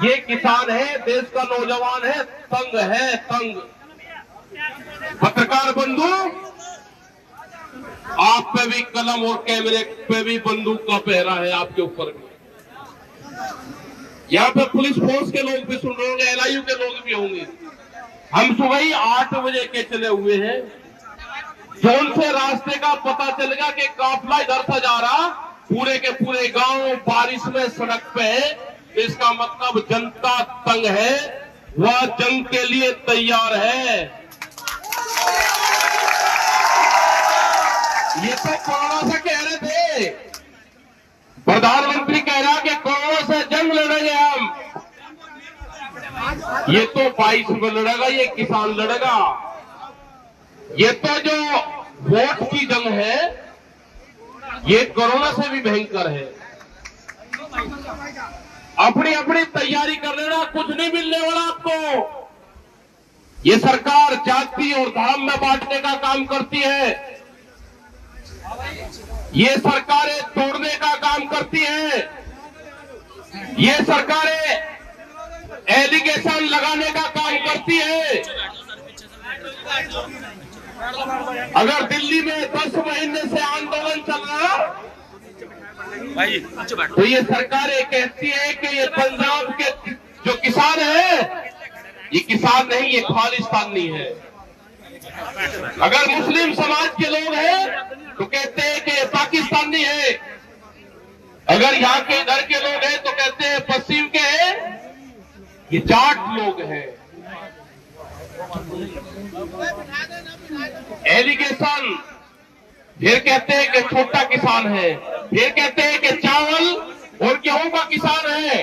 ये किसान है, देश का नौजवान है, तंग। पत्रकार बंधु, आप पे भी कलम और कैमरे पे भी बंदूक का पहरा है, आपके ऊपर भी। यहाँ पे पुलिस फोर्स के लोग भी सुन रहे होंगे, LIU के लोग भी होंगे। हम सुबह ही 8 बजे के चले हुए हैं। जोन से रास्ते का पता चलेगा कि काफिला इधर से जा रहा, पूरे के पूरे गांव बारिश में सड़क पे है। इसका मतलब जनता तंग है, वह जंग के लिए तैयार है। ये तो कोरोना से कह रहे थे, प्रधानमंत्री कह रहा कि कोरोना से जंग लड़ेंगे हम। ये तो 22 में लड़ेगा, ये किसान लड़ेगा। ये तो जो वोट की जंग है, ये कोरोना से भी भयंकर है। अपनी अपनी तैयारी कर लेना, कुछ नहीं मिलने वाला आपको। ये सरकार जाति और धर्म में बांटने का काम करती है। ये सरकारें तोड़ने का काम करती हैं। ये सरकारें एलिगेशन लगाने का काम करती है। अगर दिल्ली में 10 महीने से आंदोलन चल रहा तो ये सरकारें कहती है कि ये पंजाब के जो किसान है, ये किसान नहीं, ये खालिस्तानी है। अगर मुस्लिम समाज के लोग हैं तो कहते हैं कि ये पाकिस्तानी है। अगर यहाँ के इधर के लोग हैं तो कहते हैं पश्चिम के हैं, ये जाट लोग हैं। एलिगेशन, फिर कहते हैं कि छोटा किसान है, फिर कहते हैं कि चावल और गेहूं का किसान है।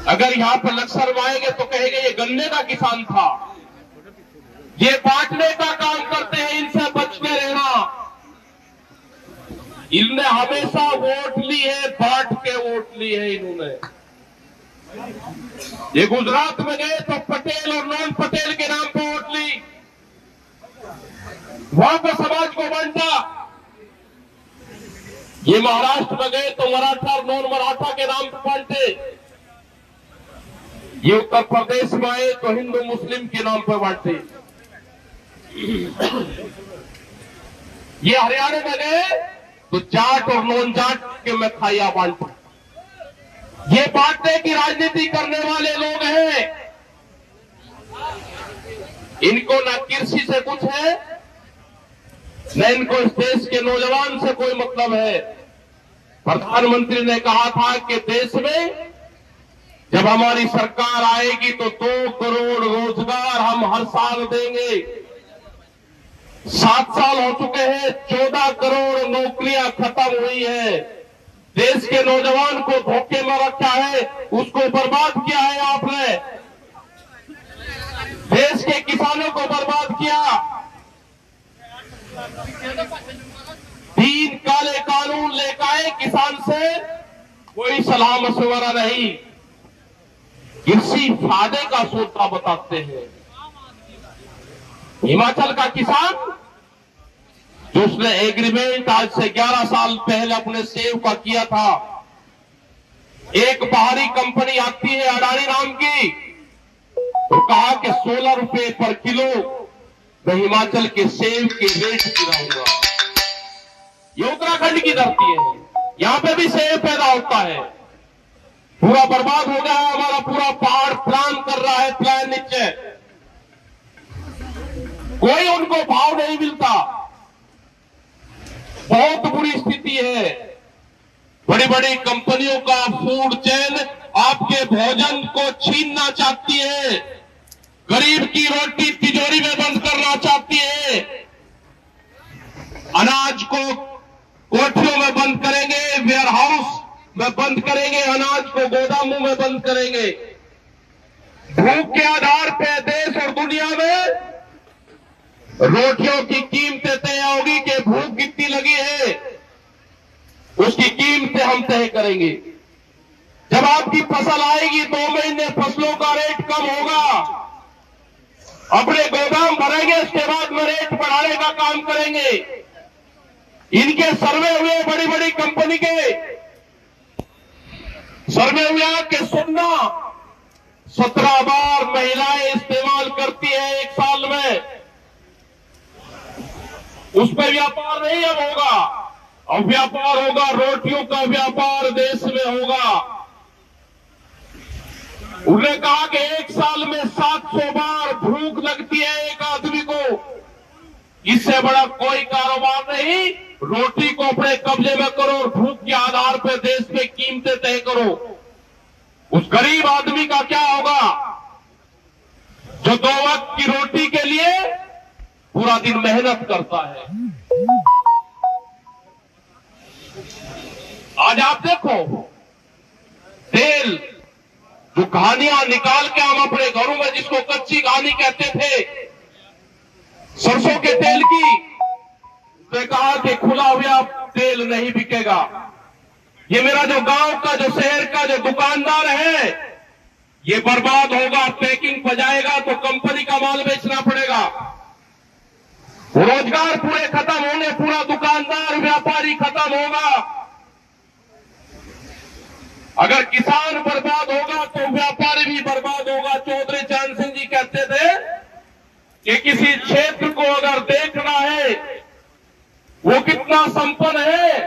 अगर यहाँ पर लक्ष्य आएंगे तो कहेंगे ये गन्ने का किसान था। ये बांटने का काम करते हैं, इनसे बच के रहना। इनने हमेशा वोट ली है, बांट के वोट ली है इन्होंने। ये गुजरात में गए तो पटेल और नॉन पटेल के नाम पर वोट ली, वहां पर समाज को बांटा। ये महाराष्ट्र में गए तो मराठा और नॉन मराठा के नाम पर बांटे। ये उत्तर प्रदेश में आए तो हिंदू मुस्लिम के नाम पर बांटे। ये हरियाणा में गए तो जाट और नॉन जाट के में खाइया बांटे। ये बांटने की राजनीति करने वाले लोग हैं। इनको ना कृषि से कुछ है, न इनको इस देश के नौजवान से कोई मतलब है। प्रधानमंत्री ने कहा था कि देश में जब हमारी सरकार आएगी तो 2 करोड़ रोजगार हम हर साल देंगे। 7 साल हो चुके हैं, 14 करोड़ नौकरियां खत्म हुई है। देश के नौजवान को धोखे में रखा है, उसको बर्बाद किया है आपने। देश के किसानों को बर्बाद किया। 3 काले कानून लेकर आए, किसान से कोई सलाह मशवरा नहीं, कृषि फायदे का सौदा बताते हैं। हिमाचल का किसान जो उसने एग्रीमेंट आज से 11 साल पहले अपने सेब का किया था, एक बाहरी कंपनी आती है अडानी नाम की, तो कहा कि 16 रुपए पर किलो मैं हिमाचल के सेब के रेट गिराऊंगा। ये उत्तराखंड की धरती है, यहां पे भी सेब पैदा होता है। पूरा बर्बाद हो गया है, हमारा पूरा पहाड़ प्लान कर रहा है, प्लान नीचे कोई उनको भाव नहीं मिलता। बहुत बुरी स्थिति है। बड़ी बड़ी कंपनियों का फूड चेन आपके भोजन को छीनना चाहती है, गरीब की रोटी तिजोरी में बंद करना चाहती है। अनाज को कोठियों में बंद करेंगे, वेयर हाउस में बंद करेंगे, अनाज को गोदामों में बंद करेंगे। भूख के आधार पर देश और दुनिया में रोटियों की कीमतें तय होगी कि भूख कितनी लगी है, उसकी कीमतें हम तय करेंगे। जब आपकी फसल आएगी 2 महीने फसलों का रेट कम होगा, अपने गोदाम भरेंगे, उसके बाद में रेट बढ़ाने का काम करेंगे। इनके सर्वे हुए बड़ी बड़ी कंपनी के, सर्वे हुआ कि सुनना 17 बार महिलाएं इस्तेमाल करती है एक साल में, उस पर व्यापार नहीं अब होगा। अब व्यापार होगा, रोटियों का व्यापार देश में होगा। उन्होंने कहा कि एक साल में 700 बार भूख लगती है एक आदमी को, इससे बड़ा कोई कारोबार नहीं। रोटी को अपने कब्जे में करो और भूख के आधार पर देश में कीमतें तय करो। उस गरीब आदमी का क्या होगा जो 2 वक्त की रोटी के लिए पूरा दिन मेहनत करता है। आज आप देखो, तेल जो कहानियां निकाल के हम अपने घरों में, जिसको कच्ची कहानी कहते थे, सरसों के तेल की, तो कहा कि खुला हुआ तेल नहीं बिकेगा। ये मेरा जो गांव का, जो शहर का जो दुकानदार है, ये बर्बाद होगा। पैकिंग बजाएगा तो कंपनी का माल बेचना पड़ेगा। रोजगार पूरे खत्म होंगे, पूरा दुकानदार व्यापारी खत्म होगा। अगर किसान बर्बाद होगा तो व्यापारी भी बर्बाद होगा। चौधरी चरण सिंह जी कहते थे कि किसी क्षेत्र को अगर देखना है वो कितना संपन्न है,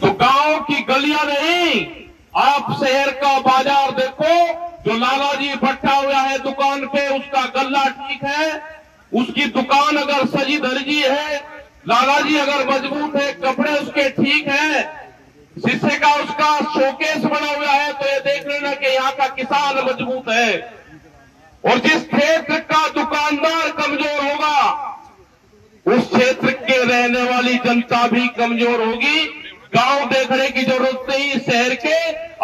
तो गांव की गलियां नहीं, आप शहर का बाजार देखो। जो लालाजी बैठा हुआ है दुकान पे, उसका गल्ला ठीक है, उसकी दुकान अगर सजी धजी है, लालाजी अगर मजबूत है, कपड़े उसके ठीक है, शीशे का उसका शोकेस बना हुआ है, तो ये देख लेना कि यहाँ का किसान मजबूत है। और जिस क्षेत्र का दुकानदार कमजोर होगा, उस क्षेत्र के रहने वाली जनता भी कमजोर होगी। गांव देखने की जरूरत नहीं, शहर के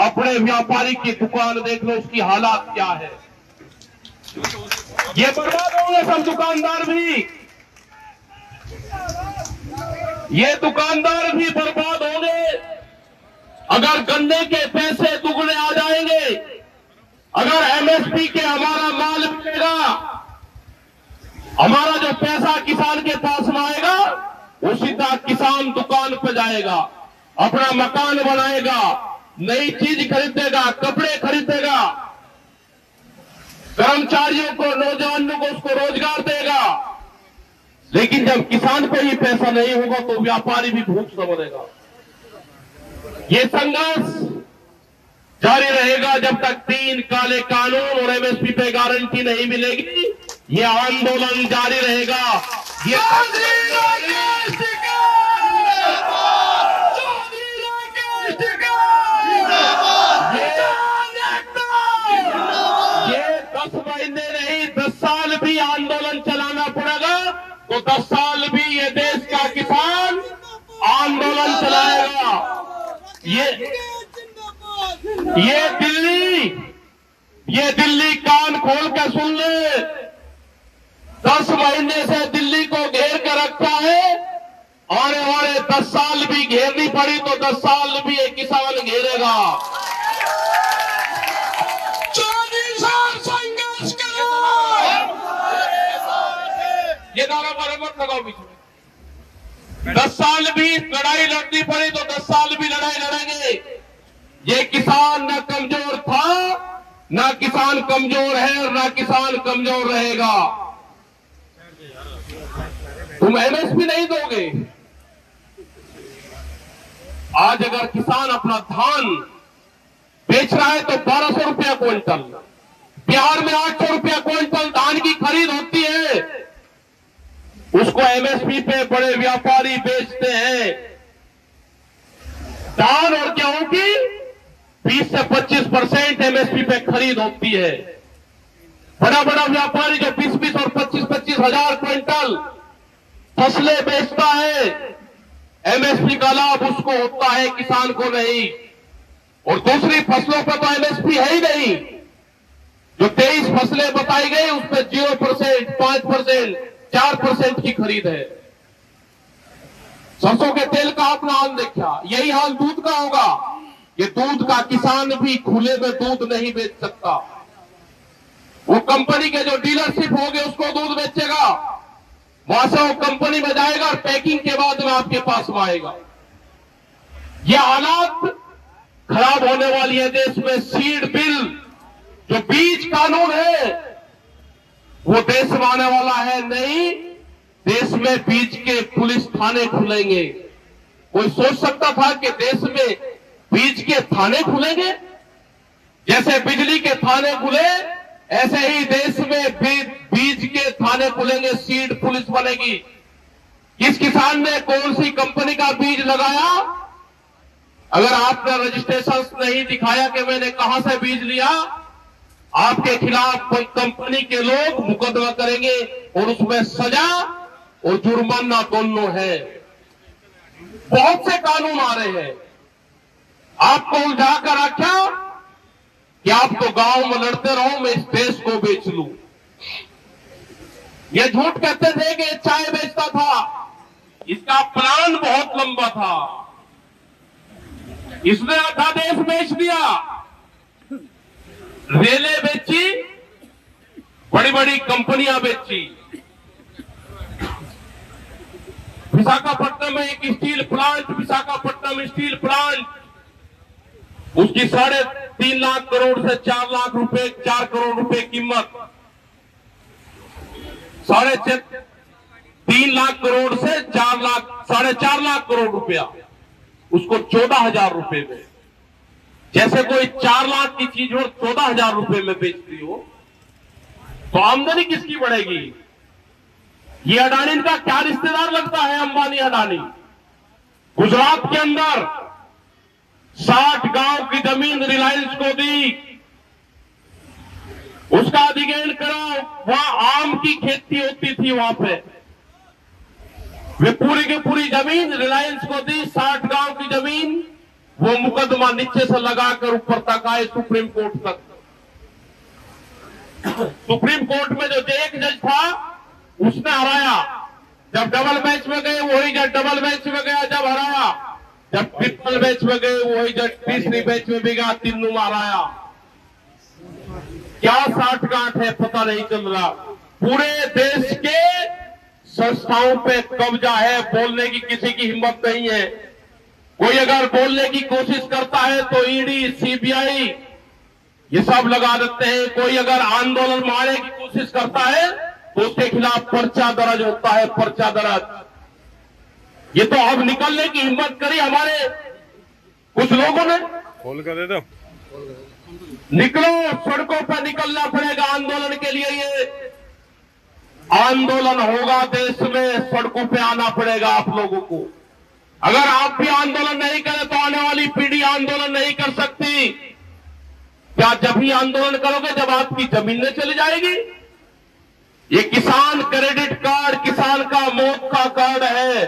अपने व्यापारी की दुकान देख लो, उसकी हालात क्या है। ये बर्बाद होंगे सब दुकानदार भी, ये दुकानदार भी बर्बाद होंगे। अगर गन्ने के पैसे दुगने आ जाएंगे, अगर एमएसपी के हमारा माल मिलेगा, हमारा जो पैसा किसान के पास में आएगा, वो सीधा किसान दुकान पर जाएगा, अपना मकान बनाएगा, नई चीज खरीदेगा, कपड़े खरीदेगा, कर्मचारियों को, नौजवानों को उसको रोजगार देगा। लेकिन जब किसान पे ही पैसा नहीं होगा तो व्यापारी भी भूख समझेगा। ये संघर्ष जारी रहेगा जब तक 3 काले कानून और एमएसपी पे गारंटी नहीं मिलेगी। ये आंदोलन जारी रहेगा। ये ये 10 महीने नहीं, 10 साल भी आंदोलन चलाना पड़ेगा, तो 10 साल भी ये देश का किसान आंदोलन चलाएगा। ये दिल्ली कान खोल के सुन ले, 10 महीने से दिल्ली को घेर कर रखा है। आने वाले 10 साल भी घेरनी पड़ी तो 10 साल भी ये किसान घेरेगा। 24 साल संघर्ष करो। ये नारा मत लगाओ बीच में। 10 साल भी लड़ाई लड़नी पड़ी तो 10 साल भी लड़ाई लड़ेंगे। ये किसान न कमजोर था, ना किसान कमजोर है और ना किसान कमजोर रहेगा। तुम एमएसपी नहीं दोगे। आज अगर किसान अपना धान बेच रहा है तो 1200 रुपया क्विंटल, बिहार में 800 रुपया क्विंटल धान की खरीद होती है, उसको एमएसपी पे बड़े व्यापारी बेचते हैं। धान और गेहूं की 20 से 25% एमएसपी पे खरीद होती है। बड़ा बड़ा व्यापारी जो 20-20 और 25-25 हजार क्विंटल फसलें बेचता है, एमएसपी का लाभ उसको होता है, किसान को नहीं। और दूसरी फसलों पर तो एमएसपी है ही नहीं। जो 23 फसलें बताई गई उस पर 0%, 5%, 4% की खरीद है। सरसों के तेल का अपना हाल देखा, यही हाल दूध का होगा। ये दूध का किसान भी खुले में दूध नहीं बेच सकता। वो कंपनी के जो डीलरशिप होंगे उसको दूध बेचेगा, वहां से वो कंपनी में जाएगा और पैकिंग के बाद में आपके पास में आएगा। ये हालात खराब होने वाली है देश में सीड बिल, जो बीज कानून है, वो देश में आने वाला है नहीं। देश में बीज के पुलिस थाने खुलेंगे। कोई सोच सकता था कि देश में बीज के थाने खुलेंगे? जैसे बिजली के थाने खुले, ऐसे ही देश में बीज के थाने खुलेंगे, सीड पुलिस बनेगी। किस किसान ने कौन सी कंपनी का बीज लगाया, अगर आपने रजिस्ट्रेशन नहीं दिखाया कि मैंने कहां से बीज लिया, आपके खिलाफ कंपनी के लोग मुकदमा करेंगे और उसमें सजा और जुर्माना दोनों है। बहुत से कानून आ रहे हैं। आपको उलझा कर रखा कि आप तो गांव में लड़ते रहो, मैं इस देश को बेच लूं। ये झूठ कहते थे कि चाय बेचता था, इसका प्लान बहुत लंबा था, इसने आधा देश बेच दिया, रेलें बेची, बड़ी बड़ी कंपनियां बेची। विशाखापट्टनम में एक steel plant, Visakhapatnam steel plant, उसकी 3.5 लाख करोड़ से 4 लाख रुपए, 4 करोड़ रुपए कीमत, 3.5 लाख करोड़ से 4 लाख, 4.5 लाख करोड़ रुपया, उसको 14,000 रुपए में। जैसे कोई 4 लाख की चीज और 14,000 रुपए में बेचती हो, तो आमदनी किसकी बढ़ेगी? ये अडानी का क्या रिश्तेदार लगता है? अंबानी अडानी। गुजरात के अंदर 60 गांव की जमीन रिलायंस को दी, उसका अधिग्रहण करा। वहां आम की खेती होती थी, वहां पे वे पूरी की पूरी जमीन रिलायंस को दी, 60 गांव की जमीन। वो मुकदमा नीचे से लगाकर ऊपर तक आए, सुप्रीम कोर्ट तक। सुप्रीम कोर्ट में जो एक जज था उसने हराया। जब डबल मैच में गए वही जज डबल मैच में गया, जब हराया। जब ट्रिपल मैच में गए वही जज तीसरी मैच में भी गया, तीनों में हराया। क्या 60 गांठ है पता नहीं चल रहा। पूरे देश के संस्थाओं पे कब्जा है, बोलने की किसी की हिम्मत नहीं है। कोई अगर बोलने की कोशिश करता है तो ईडी, सीबीआई ये सब लगा देते हैं। कोई अगर आंदोलन मारने की कोशिश करता है तो उसके खिलाफ पर्चा दर्ज होता है, पर्चा दर्ज। ये तो अब निकलने की हिम्मत करी हमारे कुछ लोगों ने। खोल कर दे दो, निकलो, सड़कों पर निकलना पड़ेगा आंदोलन के लिए। ये आंदोलन होगा देश में, सड़कों पे आना पड़ेगा आप लोगों को। अगर आप भी आंदोलन नहीं करें तो आने वाली पीढ़ी आंदोलन नहीं कर सकती। क्या जब ही आंदोलन करोगे जब आपकी जमीनें चली जाएगी? ये किसान क्रेडिट कार्ड किसान का मौत का कार्ड है।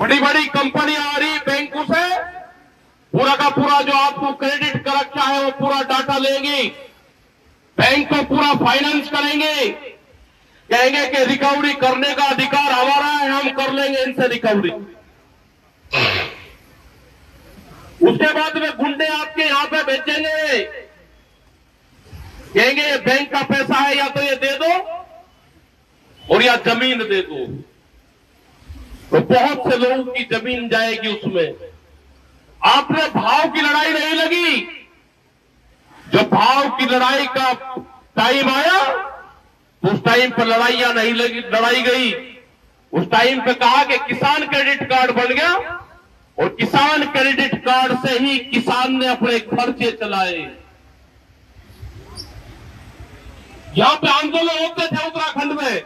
बड़ी बड़ी कंपनियां आ रही बैंकों से, पूरा का पूरा जो आपको क्रेडिट कर रखा है वो पूरा डाटा लेंगी, बैंक को पूरा फाइनेंस करेंगे, कहेंगे कि रिकवरी करने का अधिकार हमारा है, हम कर लेंगे इनसे रिकवरी। उसके बाद में गुंडे आपके यहां पे भेजेंगे, कहेंगे ये बैंक का पैसा है, या तो ये दे दो और या जमीन दे दो। तो बहुत से लोगों की जमीन जाएगी उसमें। आपने भाव की लड़ाई नहीं लगी। जब भाव की लड़ाई का टाइम आया तो उस टाइम पर लड़ाइयां नहीं लड़ाई गई। उस टाइम पे कहा कि किसान क्रेडिट कार्ड बन गया और किसान क्रेडिट कार्ड से ही किसान ने अपने खर्चे चलाए। यहां पे आंदोलन होते थे उत्तराखंड में।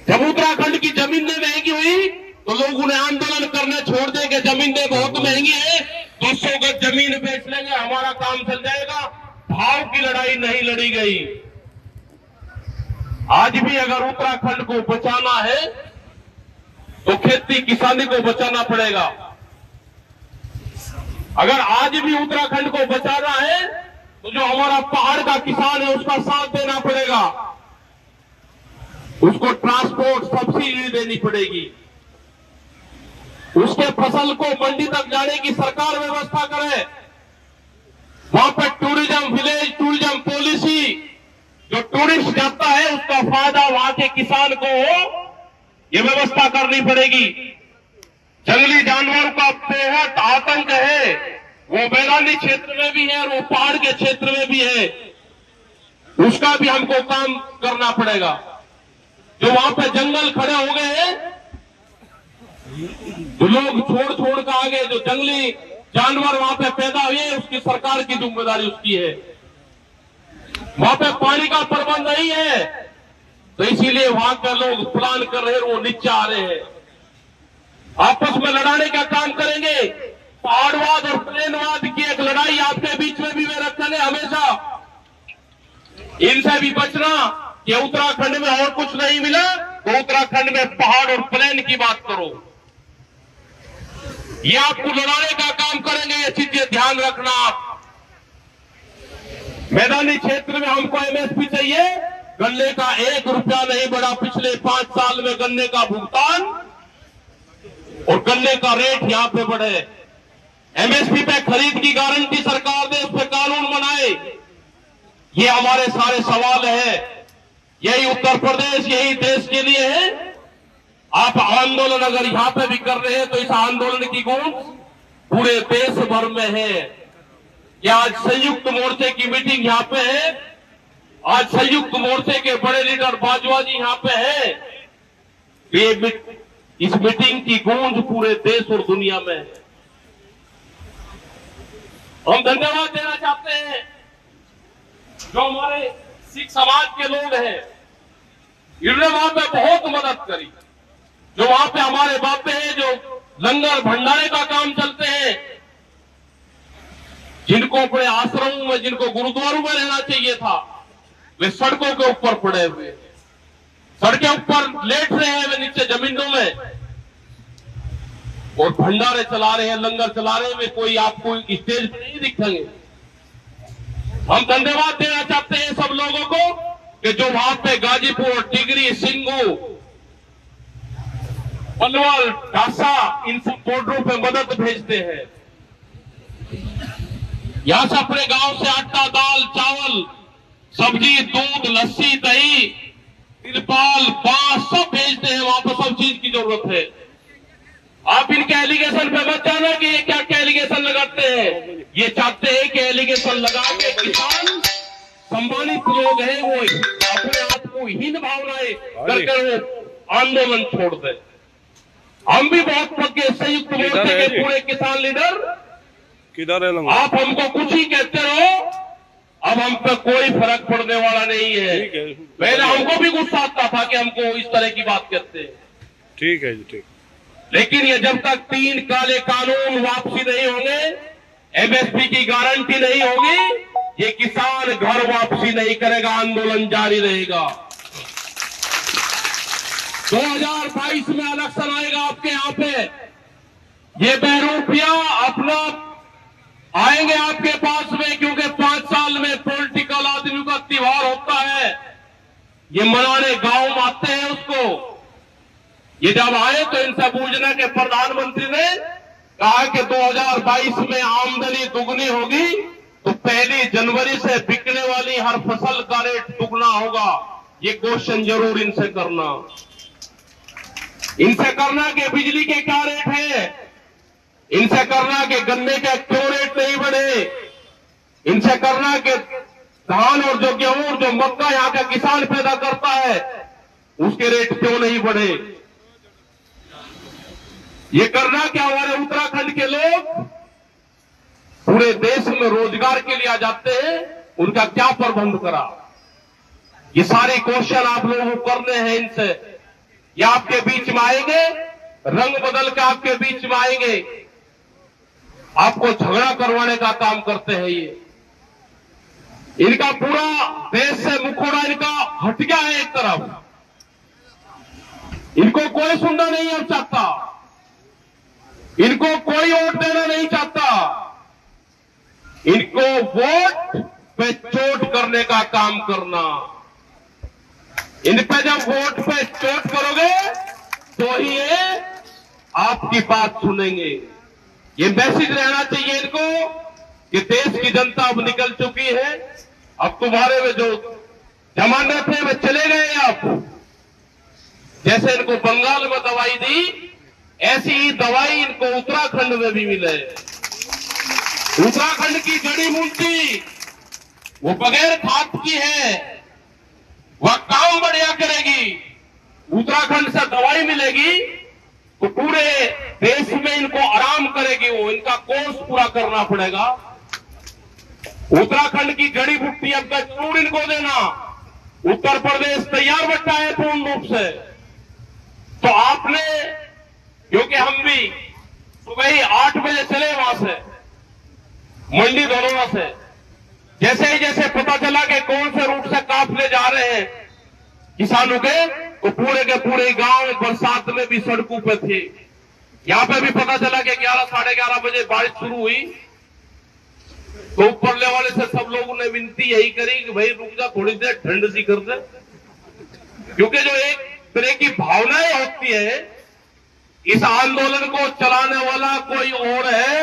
जब उत्तराखंड की जमीनें महंगी हुई तो लोगों ने आंदोलन करने छोड़ दिए कि जमीनें बहुत महंगी है, 200 गज जमीन बेच लेंगे, हमारा काम चल जाएगा। भाव की लड़ाई नहीं लड़ी गई। आज भी अगर उत्तराखंड को बचाना है तो खेती किसानी को बचाना पड़ेगा। अगर आज भी उत्तराखंड को बचाना है तो जो हमारा पहाड़ का किसान है उसका साथ देना पड़ेगा, उसको ट्रांसपोर्ट सब्सिडी देनी पड़ेगी, उसके फसल को मंडी तक जाने की सरकार व्यवस्था करे। वहां पर टूरिज्म विलेज, टूरिज्म पॉलिसी, जो टूरिस्ट जाता है उसका फायदा वहां के किसान को हो, यह व्यवस्था करनी पड़ेगी। जंगली जानवरों का बेहद आतंक है। वो मैदानी क्षेत्र में भी है और वो पहाड़ के क्षेत्र में भी है। उसका भी हमको काम करना पड़ेगा। जो वहां पे जंगल खड़े हो गए हैं, जो लोग छोड़ कर आगे, जो जंगली जानवर वहां पे पैदा हुए, उसकी सरकार की जिम्मेदारी उसकी है। वहां पे पानी का प्रबंध नहीं है, तो इसीलिए वहां के लोग प्लान कर रहे हैं, वो नीचे आ रहे हैं। आपस में लड़ाने का काम करेंगे। पहाड़वाद और प्लेनवाद की एक लड़ाई आपके बीच में भी वे रखेंगे हमेशा। इनसे भी बचना कि उत्तराखंड में और कुछ नहीं मिला तो उत्तराखंड में पहाड़ और प्लेन की बात करो। ये आपको लड़ाने का काम करेंगे, ये चीजें ध्यान रखना आप। मैदानी क्षेत्र में हमको एमएसपी चाहिए। गन्ने का 1 रुपया नहीं बढ़ा पिछले 5 साल में गन्ने का भुगतान, और गन्ने का रेट यहां पे बढ़े। एमएसपी पे खरीद की गारंटी सरकार ने, उस पर कानून बनाए। ये हमारे सारे सवाल है। यही उत्तर प्रदेश, यही देश के लिए है। आप आंदोलन अगर यहां पे भी कर रहे हैं तो इस आंदोलन की गूंज पूरे देश भर में है। ये आज संयुक्त मोर्चे की मीटिंग यहां पे है। आज संयुक्त मोर्चे के बड़े लीडर बाजवा जी यहां पे है। इस मीटिंग की गूंज पूरे देश और दुनिया में है। हम धन्यवाद देना चाहते हैं जो हमारे सिख समाज के लोग हैं। इन्होंने वहां पे बहुत मदद करी। जो वहां पे हमारे बापे हैं, जो लंगर भंडारे का काम चलते हैं, जिनको अपने आश्रमों में, जिनको गुरुद्वारों में रहना चाहिए था, वे सड़कों के ऊपर पड़े हुए, सड़कें ऊपर लेट रहे हैं, वे नीचे जमीनों में, और भंडारे चला रहे हैं, लंगर चला रहे हैं। वे कोई आपको स्टेज पर नहीं दिखेंगे। हम धन्यवाद देना चाहते हैं सब लोगों को कि जो वहां पे गाजीपुर, टिगरी, सिंगू, पलवल, ढासा, इन सब बॉर्डरों पे मदद भेजते हैं। यहां से अपने गांव से आटा, दाल, चावल, सब्जी, दूध, लस्सी, दही, तिरपाल, बांस सब भेजते हैं। वहां पर सब चीज की जरूरत है। आप इनके एलिगेशन पे मत जाना कि ये क्या क्या एलिगेशन लगाते हैं। ये चाहते हैं कि एलिगेशन लगा के किसान सम्मानित लोग हैं, वो अपने आप को हीन भावनाएं करके वो आंदोलन छोड़ दे। हम भी बहुत पक्के संयुक्त मोर्चे के पूरे किसान लीडर, किधर है? आप हमको कुछ ही कहते रहो, अब हम पे कोई फर्क पड़ने वाला नहीं है। पहले हमको भी गुस्सा आता था कि हमको इस तरह की बात कहते हैं। ठीक है जी, ठीक। लेकिन ये जब तक 3 काले कानून वापसी नहीं होंगे, एमएसपी की गारंटी नहीं होगी, ये किसान घर वापसी नहीं करेगा, आंदोलन जारी रहेगा। 2022 में इलेक्शन आएगा आपके यहाँ पे। ये बहरूपिया अपना आएंगे आपके पास में, क्योंकि 5 साल में पॉलिटिकल आदमी का त्योहार होता है। ये मनाने गांव में आते हैं उसको। ये जब आए तो इनसे पूछना कि प्रधानमंत्री ने कहा कि 2022 में आमदनी दुगनी होगी, तो 1 जनवरी से बिकने वाली हर फसल का रेट दुगना होगा। ये क्वेश्चन जरूर इनसे करना। इनसे करना कि बिजली के क्या रेट है, इनसे करना कि गन्ने के क्यों रेट नहीं बढ़े, इनसे करना कि धान और जो गेहूं और जो मक्का यहां का किसान पैदा करता है उसके रेट क्यों नहीं बढ़े। ये करना कि हमारे उत्तराखंड के लोग पूरे देश में रोजगार के लिए आ जाते हैं, उनका क्या प्रबंध करा। ये सारे क्वेश्चन आप लोगों को करने हैं इनसे। ये आपके बीच में आएंगे, रंग बदल के आपके बीच में आएंगे, आपको झगड़ा करवाने का काम करते हैं। ये इनका पूरा देश से मुखौड़ा इनका हट गया है एक तरफ। इनको कोई सुनना नहीं अब चाहता, इनको कोई वोट देना नहीं चाहता। इनको वोट पे चोट करने का काम करना। इन पे जब वोट पे चोट करोगे तो ही ये आपकी बात सुनेंगे। ये मैसेज रहना चाहिए इनको कि देश की जनता अब निकल चुकी है। अब तुम्हारे में जो जमाने थे वे चले गए। अब जैसे इनको बंगाल में दवाई दी, ऐसी ही दवाई इनको उत्तराखंड में भी मिले। उत्तराखंड की जड़ी बूटी वो बगैर खाद की है, वह काम बढ़िया करेगी। उत्तराखंड से दवाई मिलेगी तो पूरे देश में इनको आराम करेगी। वो इनका कोर्स पूरा करना पड़ेगा। उत्तराखंड की जड़ी बूटी अब तक जरूर इनको देना। उत्तर प्रदेश तैयार बैठा है पूर्ण रूप से। तो आपने, क्योंकि हम भी सुबह ही 8 बजे चले वहां से मंडी धनौरा से, जैसे पता चला कि कौन से रूट से काफले जा रहे हैं किसानों के पूरे गांव बरसात में भी सड़कों पे थे। यहां पे भी पता चला कि 11 साढ़े 11 बजे बारिश शुरू हुई तो ऊपरले वाले से सब लोगों ने विनती यही करी कि भाई रुक जा, थोड़ी देर ठंड सी कर दे। क्योंकि जो एक तरह की भावनाएं होती है, इस आंदोलन को चलाने वाला कोई और है,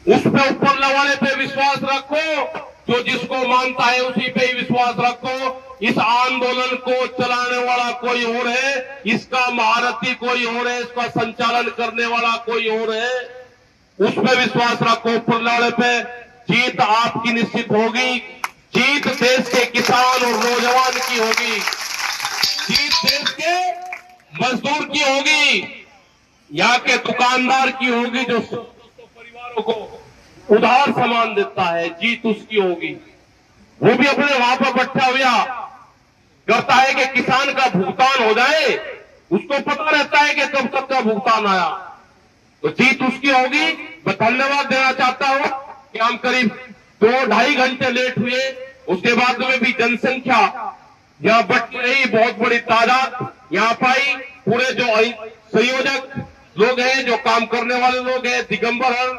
उस पे ऊपर वाले पे विश्वास रखो। जो जिसको मानता है उसी पे ही विश्वास रखो। इस आंदोलन को चलाने वाला कोई और है, इसका महारथी कोई और है, इसका संचालन करने वाला कोई और है, उस पे विश्वास रखो। ऊपर वाले पे जीत आपकी निश्चित होगी। जीत देश के किसान और नौजवान की होगी। जीत देश के मजदूर की होगी, यहाँ के दुकानदार की होगी जो परिवारों को उधार सामान देता है। जीत उसकी होगी। वो भी अपने वहां पर बैठा हुआ करता है कि किसान का भुगतान हो जाए। उसको पता रहता है कि कब तक का भुगतान आया, तो जीत उसकी होगी। मैं धन्यवाद देना चाहता हूं कि हम करीब 2-2.5 घंटे लेट हुए, उसके बाद में भी जनसंख्या यहां बढ़ रही, बहुत बड़ी तादाद यहां पाई। पूरे जो संयोजक लोग हैं, जो काम करने वाले लोग हैं, दिगंबर हर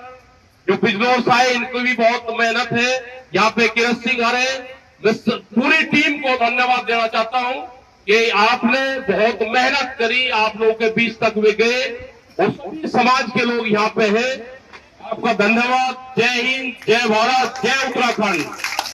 जो बिजनौर से आए, इनको भी बहुत मेहनत है। यहाँ पे किरत सिंह हर है, मैं पूरी टीम को धन्यवाद देना चाहता हूं कि आपने बहुत मेहनत करी, आप लोगों के बीच तक वे गए और सभी समाज के लोग यहाँ पे हैं। आपका धन्यवाद। जय हिंद, जय भारत, जय उत्तराखंड।